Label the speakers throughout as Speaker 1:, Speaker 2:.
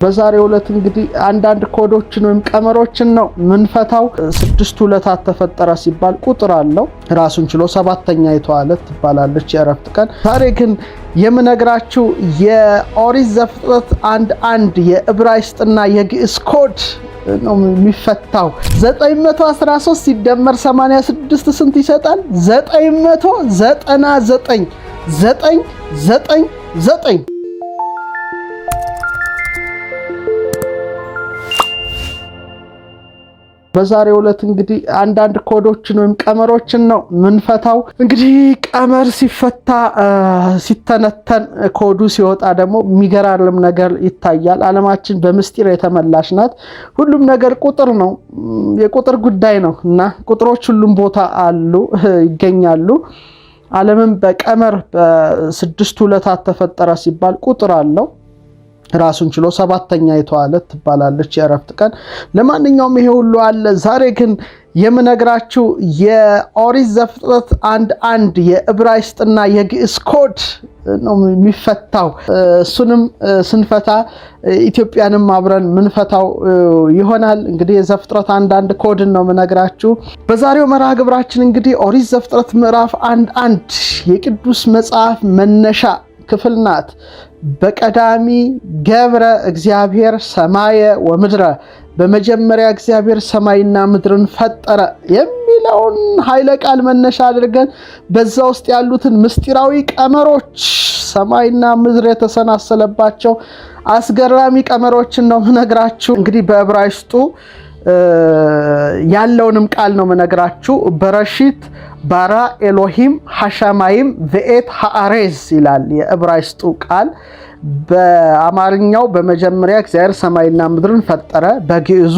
Speaker 1: በዛሬው ዕለት እንግዲህ አንዳንድ ኮዶችን ወይም ቀመሮችን ነው ምንፈታው። ስድስት ዕለታት ተፈጠረ ሲባል ቁጥር አለው ራሱን ችሎ ሰባተኛ ዕለት ትባላለች የዕረፍት ቀን። ዛሬ ግን የምነግራችሁ የኦሪት ዘፍጥረት 1:1 የዕብራይስጥና የግዕዝ ኮድ ነው የሚፈታው። 913 ሲደመር 86 ስንት ይሰጣል? 999። በዛሬው ዕለት እንግዲህ አንዳንድ ኮዶችን ወይም ቀመሮችን ነው ምንፈታው። እንግዲህ ቀመር ሲፈታ ሲተነተን ኮዱ ሲወጣ ደግሞ የሚገራርም ነገር ይታያል። ዓለማችን በምስጢር የተመላሽ ናት። ሁሉም ነገር ቁጥር ነው፣ የቁጥር ጉዳይ ነው እና ቁጥሮች ሁሉም ቦታ አሉ ይገኛሉ። ዓለምም በቀመር በስድስት ዕለታት ተፈጠረ ሲባል ቁጥር አለው ራሱን ችሎ ሰባተኛ ዕለት ትባላለች የዕረፍት ቀን። ለማንኛውም ይሄ ሁሉ አለ። ዛሬ ግን የምነግራችሁ የኦሪት ዘፍጥረት 1:1 የዕብራይስጥና የግዕዝ ኮድ ነው የሚፈታው። እሱንም ስንፈታ ኢትዮጵያንም አብረን ምንፈታው ይሆናል። እንግዲህ የዘፍጥረት 1:1 ኮድን ነው የምነግራችሁ በዛሬው መርሃ ግብራችን። እንግዲህ ኦሪት ዘፍጥረት ምዕራፍ 1:1 የቅዱስ መጽሐፍ መነሻ ክፍል ናት። በቀዳሚ ገብረ እግዚአብሔር ሰማየ ወምድረ፣ በመጀመሪያ እግዚአብሔር ሰማይና ምድርን ፈጠረ የሚለውን ኃይለ ቃል መነሻ አድርገን በዛ ውስጥ ያሉትን ምስጢራዊ ቀመሮች ሰማይና ምድር የተሰናሰለባቸው አስገራሚ ቀመሮችን ነው ምነግራችሁ። እንግዲህ በዕብራይስጡ ያለውንም ቃል ነው ምነግራችሁ። በረሺት ባራ ኤሎሂም ሐሻማይም v'et ha'arez ይላል የዕብራይስጡ ቃል። በአማርኛው በመጀመሪያ እግዚአብሔር ሰማይና ምድርን ፈጠረ፣ በግዕዙ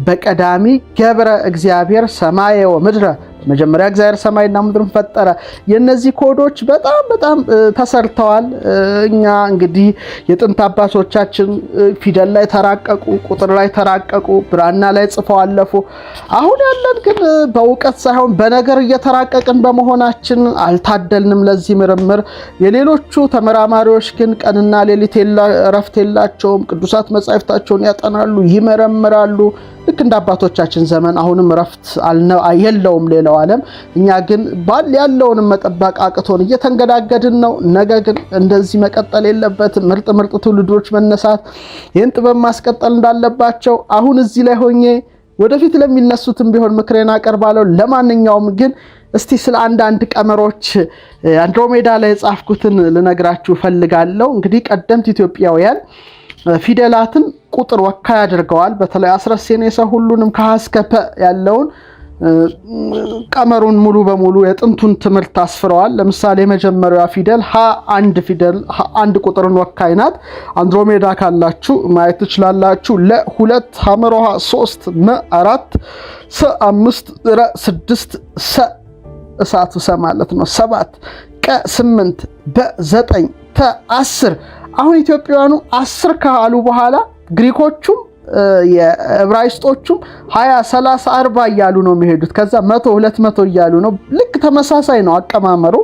Speaker 1: በቀዳሚ ገብረ እግዚአብሔር ሰማየ ወምድረ፣ መጀመሪያ እግዚአብሔር ሰማይና ምድርን ፈጠረ። የነዚህ ኮዶች በጣም ተሰርተዋል። እኛ እንግዲህ የጥንት አባቶቻችን ፊደል ላይ ተራቀቁ፣ ቁጥር ላይ ተራቀቁ፣ ብራና ላይ ጽፈው አለፉ። አሁን ያለን ግን በእውቀት ሳይሆን በነገር እየተራቀቅን በመሆናችን አልታደልንም ለዚህ ምርምር። የሌሎቹ ተመራማሪዎች ግን ቀንና ሌሊት እረፍት የላቸውም። ቅዱሳት መጻሕፍታቸውን ያጠናሉ፣ ይመረምራሉ። ልክ እንደ አባቶቻችን ዘመን አሁንም እረፍት የለውም ሌላው ዓለም። እኛ ግን ባል ያለውንም መጠበቅ አቅቶን እየተንገዳገድን ነው። ነገ ግን እንደዚህ መቀጠል የለበትም። ምርጥ ትውልዶች መነሳት ይህን ጥበብ ማስቀጠል እንዳለባቸው አሁን እዚህ ላይ ሆኜ ወደፊት ለሚነሱትም ቢሆን ምክሬን አቀርባለሁ። ለማንኛውም ግን እስቲ ስለ አንዳንድ ቀመሮች አንድሮሜዳ ላይ የጻፍኩትን ልነግራችሁ ፈልጋለሁ። እንግዲህ ቀደምት ኢትዮጵያውያን ፊደላትን ቁጥር ወካይ አድርገዋል። በተለይ አስረሴኔሰ ሁሉንም ከሀ እስከ ፐ ያለውን ቀመሩን ሙሉ በሙሉ የጥንቱን ትምህርት አስፍረዋል። ለምሳሌ የመጀመሪያዋ ፊደል ሀ አንድ ቁጥርን ወካይ ናት። አንድሮሜዳ ካላችሁ ማየት ትችላላችሁ። ለ 2 ሐመሮሃ 3 መ 4 ሰ 5 ረ 6 ሰ እሳቱ ሰ ማለት ነው 7 ቀ 8 በ 9 ተ 10። አሁን ኢትዮጵያውያኑ 10 ካሉ በኋላ ግሪኮቹም የዕብራይስጦቹም 20 30 40 እያሉ ነው የሚሄዱት። ከዛ 100 200 እያሉ ነው። ልክ ተመሳሳይ ነው አቀማመሩ።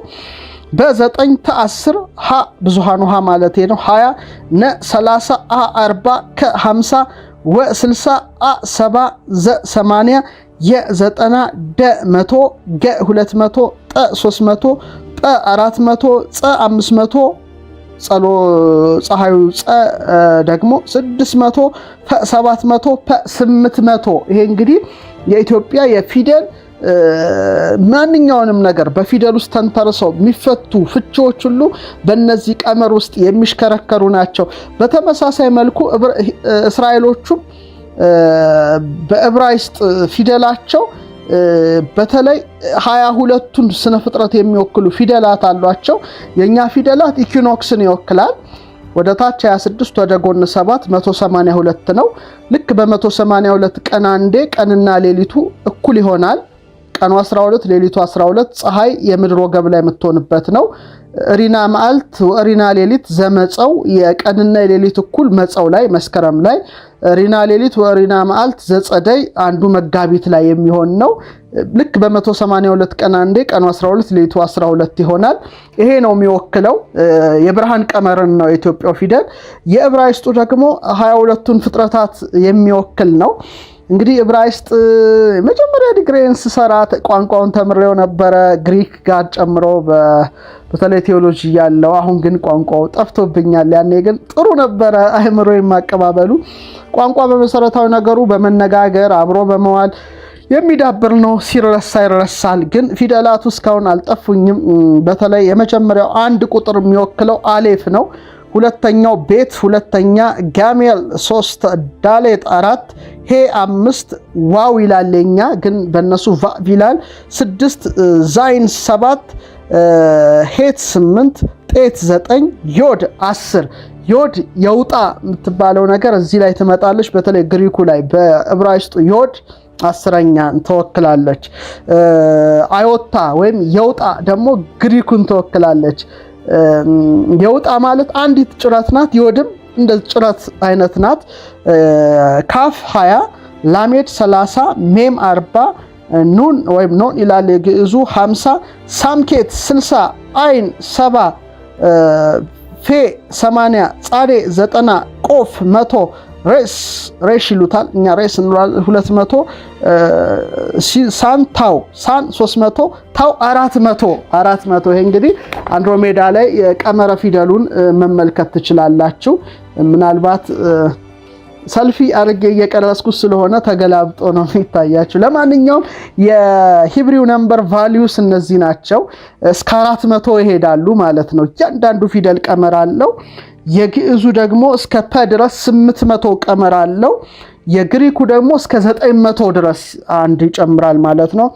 Speaker 1: በ9 ተ10 ሀ ብዙሃኑ ሀ ማለት ነው 20 ነ 30 አ 40 ከ 50 ወ 60 አ 70 ዘ 80 የ 90 ደ 100 ገ 200 ጠ 300 ጠ 400 ጸ 500 ፀሐዩ ፀ ደግሞ 600 ፐ 700 ፐ 800። ይሄ እንግዲህ የኢትዮጵያ የፊደል ማንኛውንም ነገር በፊደል ውስጥ ተንተርሰው የሚፈቱ ፍቺዎች ሁሉ በእነዚህ ቀመር ውስጥ የሚሽከረከሩ ናቸው። በተመሳሳይ መልኩ እስራኤሎቹም በዕብራይስጥ ፊደላቸው በተለይ 22ቱን ስነ ፍጥረት የሚወክሉ ፊደላት አሏቸው። የኛ ፊደላት ኢኩኖክስን ይወክላል። ወደ ታች 26 ወደ ጎን 7 182 ነው። ልክ በ182 ቀን አንዴ ቀንና ሌሊቱ እኩል ይሆናል። ቀኑ 12 ሌሊቱ 12 ፀሐይ የምድር ወገብ ላይ የምትሆንበት ነው። ሪና መዓልት ወሪና ሌሊት ዘመፀው የቀንና የሌሊት እኩል መፀው ላይ መስከረም ላይ ሪና ሌሊት ወሪና መዓልት ዘጸደይ አንዱ መጋቢት ላይ የሚሆን ነው። ልክ በ182 ቀን አንዴ ቀኑ 12 ሌሊቱ 12 ይሆናል። ይሄ ነው የሚወክለው የብርሃን ቀመርን ነው የኢትዮጵያው ፊደል። የዕብራይስጡ ደግሞ 22ቱን ፍጥረታት የሚወክል ነው። እንግዲህ ዕብራይስጥ መጀመሪያ ዲግሪን ስሰራ ቋንቋውን ተምሬው ነበረ ግሪክ ጋር ጨምሮ በተለይ ቴዎሎጂ ያለው። አሁን ግን ቋንቋው ጠፍቶብኛል። ያኔ ግን ጥሩ ነበረ አእምሮ የማቀባበሉ። ቋንቋ በመሰረታዊ ነገሩ በመነጋገር አብሮ በመዋል የሚዳብር ነው። ሲረሳ ይረሳል። ግን ፊደላቱ እስካሁን አልጠፉኝም። በተለይ የመጀመሪያው አንድ ቁጥር የሚወክለው አሌፍ ነው። ሁለተኛው ቤት፣ ሁለተኛ ጋሜል፣ 3 ዳሌት፣ 4 ሄ፣ 5 ዋው ይላለኛ ግን በእነሱ ቫ ይላል፣ 6 ዛይን፣ 7 ሄት፣ 8 ጤት፣ 9 ዮድ 10 ዮድ የውጣ የምትባለው ነገር እዚህ ላይ ትመጣለች። በተለይ ግሪኩ ላይ በዕብራይስጡ ዮድ 10ኛ ተወክላለች። አዮታ ወይም የውጣ ደግሞ ግሪኩን ተወክላለች። የውጣ ማለት አንዲት ጭረት ናት። ዮድም እንደ ጭረት አይነት ናት። ካፍ 20 ላሜድ 30 ሜም 40 ኑን ወይም ኖን ይላል የግዕዙ 50 ሳምኬት 60 አይን 70 ፌ 80 ጻዴ 90 ቆፍ 100 ሬሽ ይሉታል እኛ ሬስ እንላለን 200 ሳን ታው ሳን 300 ታው 400 ይሄ እንግዲህ አንድሮሜዳ ላይ የቀመረ ፊደሉን መመልከት ትችላላችሁ። ምናልባት ሰልፊ አርጌ እየቀረስኩት ስለሆነ ተገላብጦ ነው የሚታያችሁ። ለማንኛውም የሂብሪው ነምበር ቫልዩስ እነዚህ ናቸው። እስከ 400 ይሄዳሉ ማለት ነው። እያንዳንዱ ፊደል ቀመር አለው። የግዕዙ ደግሞ እስከ ፐ ድረስ 800 ቀመር አለው። የግሪኩ ደግሞ እስከ 900 ድረስ አንድ ይጨምራል ማለት ነው።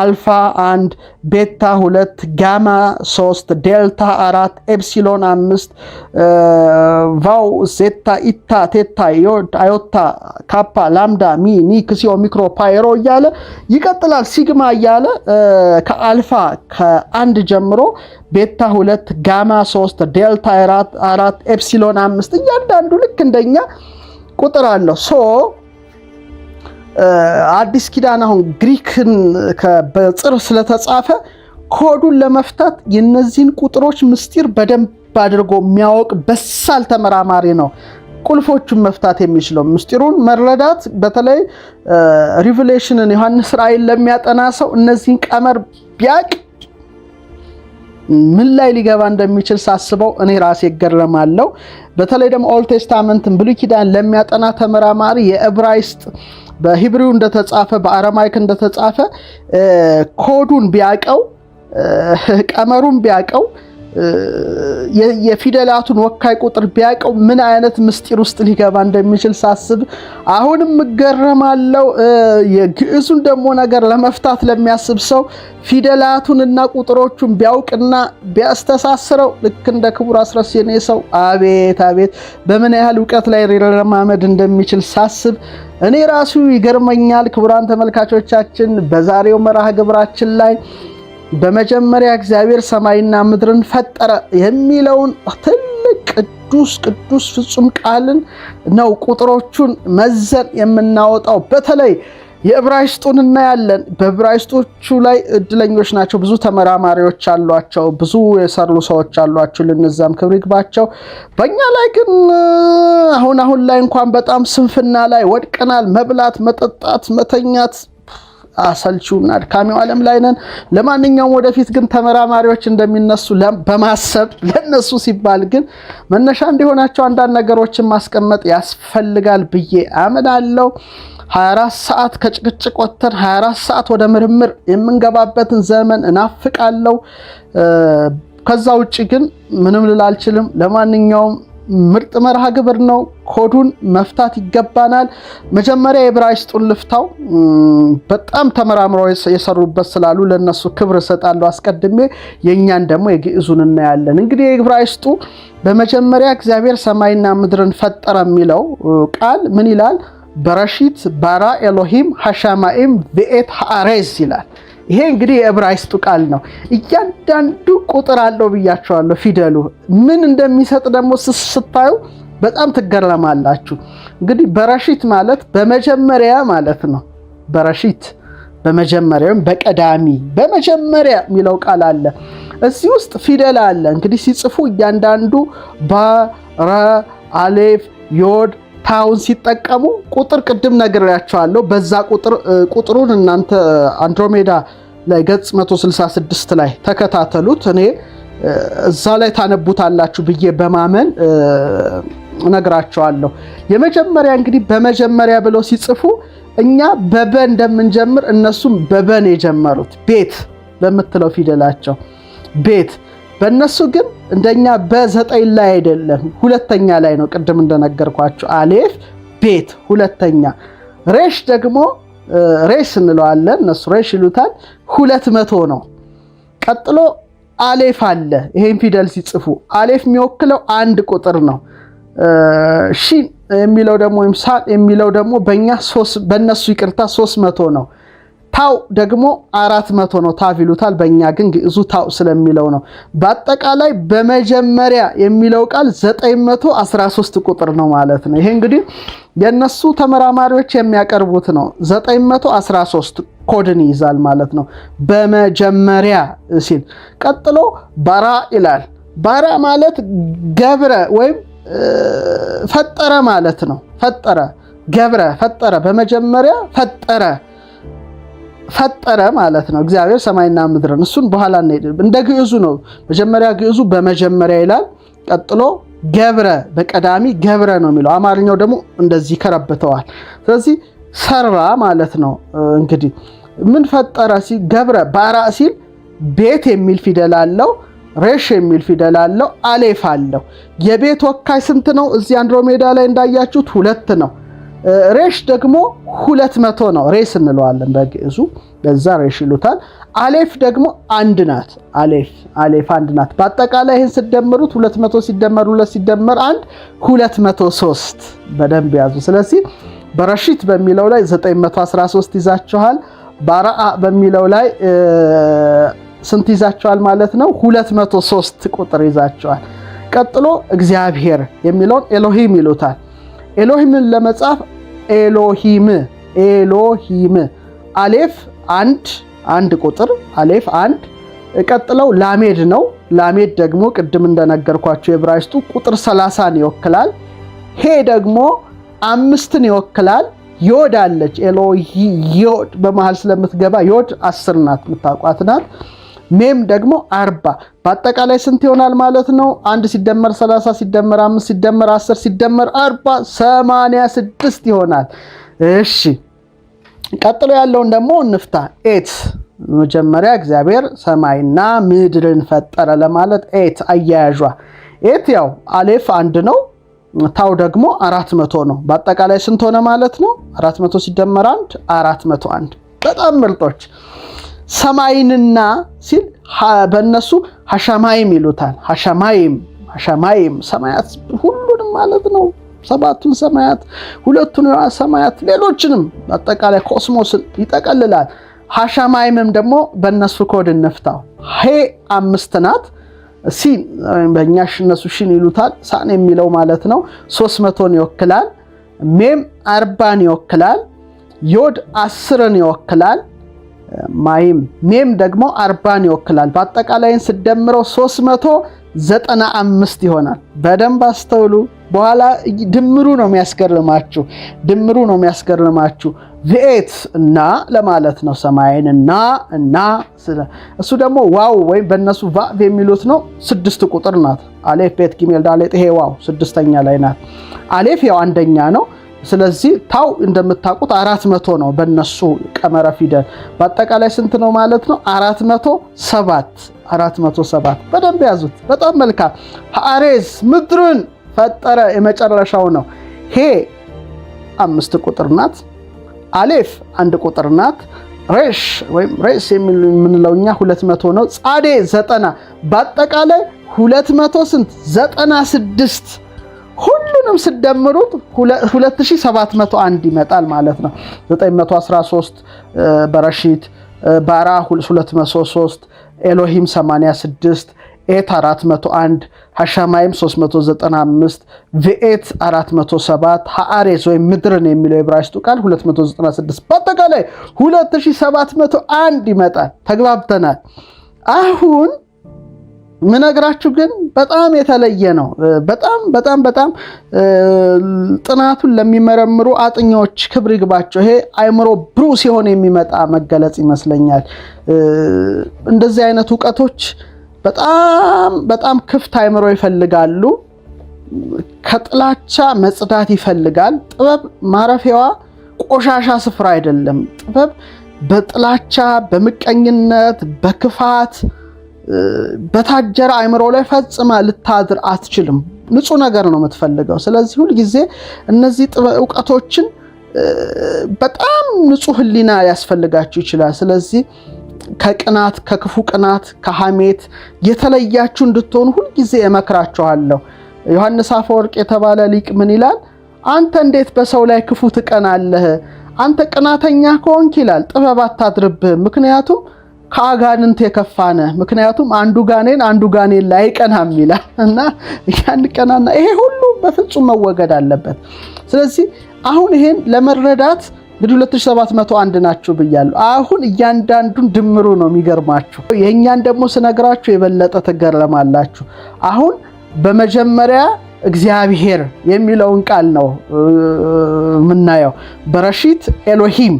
Speaker 1: አልፋ 1 ቤታ 2 ጋማ 3 ዴልታ 4 ኤፕሲሎን 5 ቫው ዜታ ኢታ ቴታ ዮድ አዮታ ካፓ ላምዳ ሚ ኒ ክሲዮ ሚክሮ ፓይሮ እያለ ይቀጥላል። ሲግማ እያለ ከአልፋ ከአንድ ጀምሮ ቤታ 2 ጋማ 3 ዴልታ 4 ኤፕሲሎን 5 እያንዳንዱ ልክ እንደኛ ቁጥር አለው። አዲስ ኪዳን አሁን ግሪክን በጽር ስለተጻፈ ኮዱን ለመፍታት የነዚህን ቁጥሮች ምስጢር በደንብ አድርጎ የሚያውቅ በሳል ተመራማሪ ነው ቁልፎቹን መፍታት የሚችለው። ምስጢሩን መረዳት በተለይ ሪቨሌሽንን ዮሐንስ ራእይን ለሚያጠና ሰው እነዚህን ቀመር ቢያቅ ምን ላይ ሊገባ እንደሚችል ሳስበው እኔ ራሴ እገረማለሁ። በተለይ ደግሞ ኦልድ ቴስታመንትን ብሉይ ኪዳን ለሚያጠና ተመራማሪ የዕብራይስጥ በሂብሪው እንደተጻፈ በአረማይክ እንደተጻፈ ኮዱን ቢያቀው ቀመሩን ቢያቀው የፊደላቱን ወካይ ቁጥር ቢያቀው ምን አይነት ምስጢር ውስጥ ሊገባ እንደሚችል ሳስብ አሁንም እገረማለሁ። የግዕዙን ደግሞ ነገር ለመፍታት ለሚያስብ ሰው ፊደላቱንና ቁጥሮቹን ቢያውቅና ቢያስተሳስረው ልክ እንደ ክቡር አስረስ የኔ ሰው አቤት አቤት በምን ያህል ዕውቀት ላይ ሊረማመድ እንደሚችል ሳስብ እኔ ራሱ ይገርመኛል። ክቡራን ተመልካቾቻችን በዛሬው መርሃ ግብራችን ላይ በመጀመሪያ እግዚአብሔር ሰማይና ምድርን ፈጠረ የሚለውን ትልቅ ቅዱስ ፍጹም ቃልን ነው ቁጥሮቹን መዘን የምናወጣው። በተለይ የዕብራይስጡን እናያለን። በዕብራይስጦቹ ላይ እድለኞች ናቸው። ብዙ ተመራማሪዎች አሏቸው፣ ብዙ የሰሩ ሰዎች አሏቸው። ለነዛም ክብር ይግባቸው። በእኛ ላይ ግን አሁን ላይ እንኳን በጣም ስንፍና ላይ ወድቀናል። መብላት፣ መጠጣት፣ መተኛት አሰልቺውና አድካሚው ዓለም ላይ ነን። ለማንኛውም ወደፊት ግን ተመራማሪዎች እንደሚነሱ በማሰብ ለነሱ ሲባል ግን መነሻ እንዲሆናቸው አንዳንድ ነገሮችን ማስቀመጥ ያስፈልጋል ብዬ አምናለሁ። 24 ሰዓት ከጭቅጭቅ ወጥተን 24 ሰዓት ወደ ምርምር የምንገባበትን ዘመን እናፍቃለሁ። ከዛ ውጪ ግን ምንም ልል አልችልም። ለማንኛውም ምርጥ መርሃ ግብር ነው። ኮዱን መፍታት ይገባናል። መጀመሪያ የዕብራይስጡን ልፍታው በጣም ተመራምረው የሰሩበት ስላሉ ለነሱ ክብር እሰጣለሁ አስቀድሜ። የኛን ደግሞ የግዕዙን እናያለን። እንግዲህ የዕብራይስጡ በመጀመሪያ እግዚአብሔር ሰማይና ምድርን ፈጠረ የሚለው ቃል ምን ይላል? በረሺት ባራ ኤሎሂም ሐሻማኢም ቪኤት ሃአሬዝ ይላል። ይሄ እንግዲህ የዕብራይስጡ ቃል ነው። እያንዳንዱ ቁጥር አለው ብያቸዋለሁ። ፊደሉ ምን እንደሚሰጥ ደግሞ ስታዩ በጣም ትገረማላችሁ። እንግዲህ በረሺት ማለት በመጀመሪያ ማለት ነው። በረሺት በመጀመሪያም በቀዳሚ በመጀመሪያ የሚለው ቃል አለ። እዚህ ውስጥ ፊደል አለ። እንግዲህ ሲጽፉ እያንዳንዱ ባረ አሌፍ ዮድ ታውን ሲጠቀሙ ቁጥር ቅድም ነግሬያቸዋለሁ። በዛ ቁጥሩን እናንተ አንድሮሜዳ ላይ ገጽ 166 ላይ ተከታተሉት። እኔ እዛ ላይ ታነቡታላችሁ ብዬ በማመን ነግራቸዋለሁ። የመጀመሪያ እንግዲህ በመጀመሪያ ብለው ሲጽፉ እኛ በበ እንደምንጀምር እነሱም በበን የጀመሩት ቤት በምትለው ፊደላቸው ቤት። በእነሱ ግን እንደኛ በ9 ላይ አይደለም፣ ሁለተኛ ላይ ነው። ቅድም እንደነገርኳቸው አሌፍ ቤት ሁለተኛ። ሬሽ ደግሞ ሬሽ እንለዋለን፣ እነሱ ሬሽ ይሉታል። 200 ነው። ቀጥሎ አሌፍ አለ። ይሄን ፊደል ሲጽፉ አሌፍ የሚወክለው አንድ ቁጥር ነው። ሺን የሚለው ደግሞ ወይም ሳን የሚለው ደግሞ በእነሱ ይቅርታ 300 ነው። ታው ደግሞ 400 ነው። ታው ይሉታል። በእኛ ግን ግዕዙ ታው ስለሚለው ነው። በአጠቃላይ በመጀመሪያ የሚለው ቃል 913 ቁጥር ነው ማለት ነው። ይሄ እንግዲህ የነሱ ተመራማሪዎች የሚያቀርቡት ነው። 913 ኮድን ይዛል ማለት ነው በመጀመሪያ ሲል። ቀጥሎ ባራ ይላል። ባራ ማለት ገብረ ወይም ፈጠረ ማለት ነው። ፈጠረ ገብረ ፈጠረ በመጀመሪያ ፈጠረ ማለት ነው። እግዚአብሔር ሰማይና ምድርን። እሱን በኋላ እንደ ግዕዙ ነው። መጀመሪያ ግዕዙ በመጀመሪያ ይላል። ቀጥሎ ገብረ በቀዳሚ ገብረ ነው የሚለው። አማርኛው ደግሞ እንደዚህ ከረብተዋል። ስለዚህ ሰራ ማለት ነው። እንግዲህ ምን ፈጠረ ሲል ገብረ ባራ ሲል ቤት የሚል ፊደል አለው። ሬሽ የሚል ፊደል አለው። አሌፍ አለው። የቤት ወካይ ስንት ነው? እዚህ አንድሮሜዳ ላይ እንዳያችሁት 2 ነው። ሬሽ ደግሞ 200 ነው። ሬስ እንለዋለን በግዕዙ፣ በዛ ሬሽ ይሉታል። አሌፍ ደግሞ አንድ ናት። አሌፍ አንድ ናት። በአጠቃላይ ይህን ስደምሩት 200 ሲደመር 2 ሲደመር 1 203 በደንብ ያዙ። ስለዚህ በረሺት በሚለው ላይ 913 ይዛችኋል። ባራአ በሚለው ላይ ስንት ይዛችኋል ማለት ነው? 203 ቁጥር ይዛችኋል። ቀጥሎ እግዚአብሔር የሚለውን ኤሎሂም ይሉታል። ኤሎሂምን ለመጻፍ ኤሎሂም አሌፍ አንድ ቁጥር አሌፍ 1። ቀጥለው ላሜድ ነው። ላሜድ ደግሞ ቅድም እንደነገርኳቸው የዕብራይስጡ ቁጥር 30ን ይወክላል። ሄ ደግሞ 5ን ይወክላል። ዮድ አለች። ዮድ በመሃል ስለምትገባ ዮድ 10 ናት፣ የምታውቋት ናት። ሜም ደግሞ 40። በአጠቃላይ ስንት ይሆናል ማለት ነው? 1 ሲደመር 30 ሲደመር 5 ሲደመር 10 ሲደመር 40 86 ይሆናል። እሺ ቀጥሎ ያለውን ደግሞ እንፍታ። ኤት መጀመሪያ እግዚአብሔር ሰማይና ምድርን ፈጠረ ለማለት ኤት አያያዟ። ኤት ያው አሌፍ 1 ነው። ታው ደግሞ 400 ነው። በአጠቃላይ ስንት ሆነ ማለት ነው? 400 ሲደመር 1 401። በጣም ምርጦች። ሰማይንና ሲል በእነሱ ሐሸማይም ይሉታል። ሐሸማይም ሰማያት ሁሉንም ማለት ነው። 7ቱን ሰማያት፣ 2ቱን ሰማያት፣ ሌሎችንም አጠቃላይ ኮስሞስን ይጠቀልላል። ሐሸማይምም ደግሞ በእነሱ ኮድ እንፍታው። ሄ 5 ናት። ሲን በእኛሽ እነሱ ሽን ይሉታል። ሳን የሚለው ማለት ነው 300ን ይወክላል። ሜም 40ን ይወክላል። ዮድ 10ን ይወክላል። ሜም ደግሞ 40ን ይወክላል። በአጠቃላይን ስደምረው 395 ይሆናል። በደንብ አስተውሉ። በኋላ ድምሩ ነው የሚያስገርማችሁ። ቪኤት እና ለማለት ነው። ሰማይን እና እሱ ደግሞ ዋው ወይም በእነሱ ቫቭ የሚሉት ነው። 6 ቁጥር ናት። አሌፍ ቤት ጊሜል ዳሌጥ ይሄ ዋው 6ኛ ላይ ናት። አሌፍ ያው 1ኛ ነው። ስለዚህ ታው እንደምታውቁት 400 ነው በእነሱ ቀመረ ፊደል። በአጠቃላይ ስንት ነው ማለት ነው? 407። በደንብ ያዙት። በጣም መልካም። ሐሬዝ ምድርን ፈጠረ የመጨረሻው ነው። ሄ 5 ቁጥር ናት። አሌፍ 1 ቁጥር ናት። ሬሽ ወይም ሬስ የምንለው እኛ 200 ነው። ጻዴ 90። በአጠቃላይ 200 ስንት 96። ሁሉንም ስደምሩት 2701 ይመጣል ማለት ነው። 913 በረሺት ባራ 203 ኤሎሂም 86 ኤት 401 ሐሻማይም 395 ቪኤት 407 ሃአሬስ ወይም ምድርን የሚለው ዕብራይስጡ ቃል 296 በአጠቃላይ 2701 ይመጣል። ተግባብተናል። አሁን ምነግራችሁ ግን በጣም የተለየ ነው። በጣም ጥናቱን ለሚመረምሩ አጥኞች ክብር ይግባቸው። ይሄ አይምሮ ብሩህ ሲሆን የሚመጣ መገለጽ ይመስለኛል። እንደዚህ አይነት ዕውቀቶች በጣም ክፍት አይምሮ ይፈልጋሉ። ከጥላቻ መጽዳት ይፈልጋል። ጥበብ ማረፊያዋ ቆሻሻ ስፍራ አይደለም። ጥበብ በጥላቻ፣ በምቀኝነት፣ በክፋት በታጀረ አይምሮ ላይ ፈጽማ ልታድር አትችልም። ንጹህ ነገር ነው የምትፈልገው። ስለዚህ ሁል ጊዜ እነዚህ ዕውቀቶችን በጣም ንጹህ ሕሊና ያስፈልጋችሁ ይችላል። ስለዚህ ከቅናት፣ ከክፉ ቅናት፣ ከሐሜት የተለያችሁ እንድትሆኑ ሁል ጊዜ እመክራችኋለሁ። ዮሐንስ አፈወርቅ የተባለ ሊቅ ምን ይላል? አንተ እንዴት በሰው ላይ ክፉ ትቀናለህ? አንተ ቅናተኛ ከሆንክ ይላል ጥበብ አታድርብህ። ምክንያቱም ከአጋንንት የከፋነ ምክንያቱም አንዱ ጋኔን ላይ ቀናም ይላል እና ያን ቀናና ይሄ ሁሉ በፍጹም መወገድ አለበት። ስለዚህ አሁን ይሄን ለመረዳት እንግዲህ 2701 ናችሁ ብያለሁ። አሁን እያንዳንዱን ድምሩ ነው የሚገርማችሁ። የኛን ደግሞ ስነግራችሁ የበለጠ ትገረማላችሁ። አሁን በመጀመሪያ እግዚአብሔር የሚለውን ቃል ነው የምናየው። በረሺት ኤሎሂም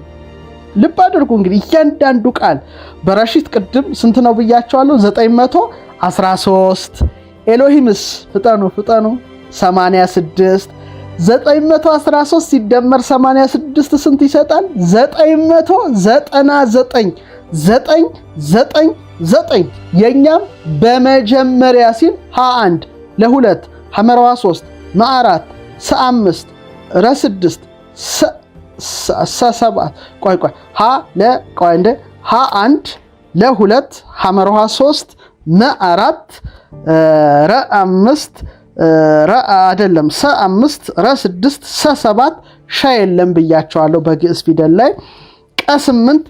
Speaker 1: ልብ አድርጉ። እንግዲህ እያንዳንዱ ቃል በረሺት ቅድም ስንት ነው ብያቸዋለሁ? 913 ኤሎሂምስ ፍጠኑ 86 913 ሲደመር 86 ስንት ይሰጣል? 999 የኛም በመጀመሪያ ሲል ሀ1 ለ2 ሐመራዋ 3 ማ4 ሰ5 ረ6 ሰ7 ቆይ ሀ1 ለ2 ሐመራዋ 3 ማ4 ረ5 አይደለም ሰ5 ረ6 ሰ7 ሻ የለም ብያቸዋለሁ በግዕዝ ፊደል ላይ ቀ8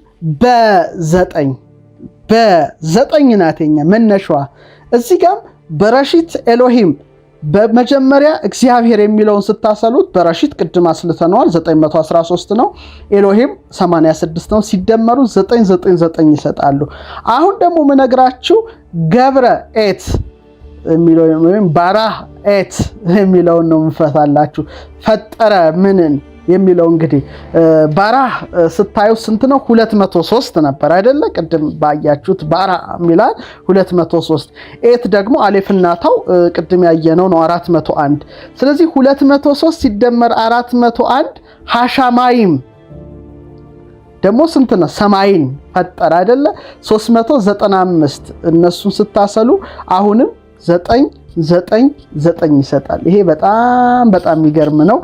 Speaker 1: በ9 ናተኛ መነሻዋ። እዚህ ጋር በረሺት ኤሎሂም በመጀመሪያ እግዚአብሔር የሚለውን ስታሰሉት በረሺት ቅድም አስልተነዋል 913 ነው። ኤሎሂም 86 ነው። ሲደመሩ 999 ይሰጣሉ። አሁን ደግሞ ምነግራችሁ ገብረ ኤት የሚለው ወይም ባራህ ኤት የሚለውን ነው ምፈታላችሁ። ፈጠረ ምንን የሚለው እንግዲህ ባራህ ስታዩ ስንት ነው? 203 ነበር አይደለ? ቅድም ባያችሁት ባራ ሚላል 203። ኤት ደግሞ አሌፍና ታው ቅድም ያየነው ነው 401። ስለዚህ 203 ሲደመር 401 ሐሻማይም ደግሞ ስንት ነው? ሰማይን ፈጠረ አይደለ? 395 እነሱን ስታሰሉ አሁንም 999 ይሰጣል። ይሄ በጣም የሚገርም ነው።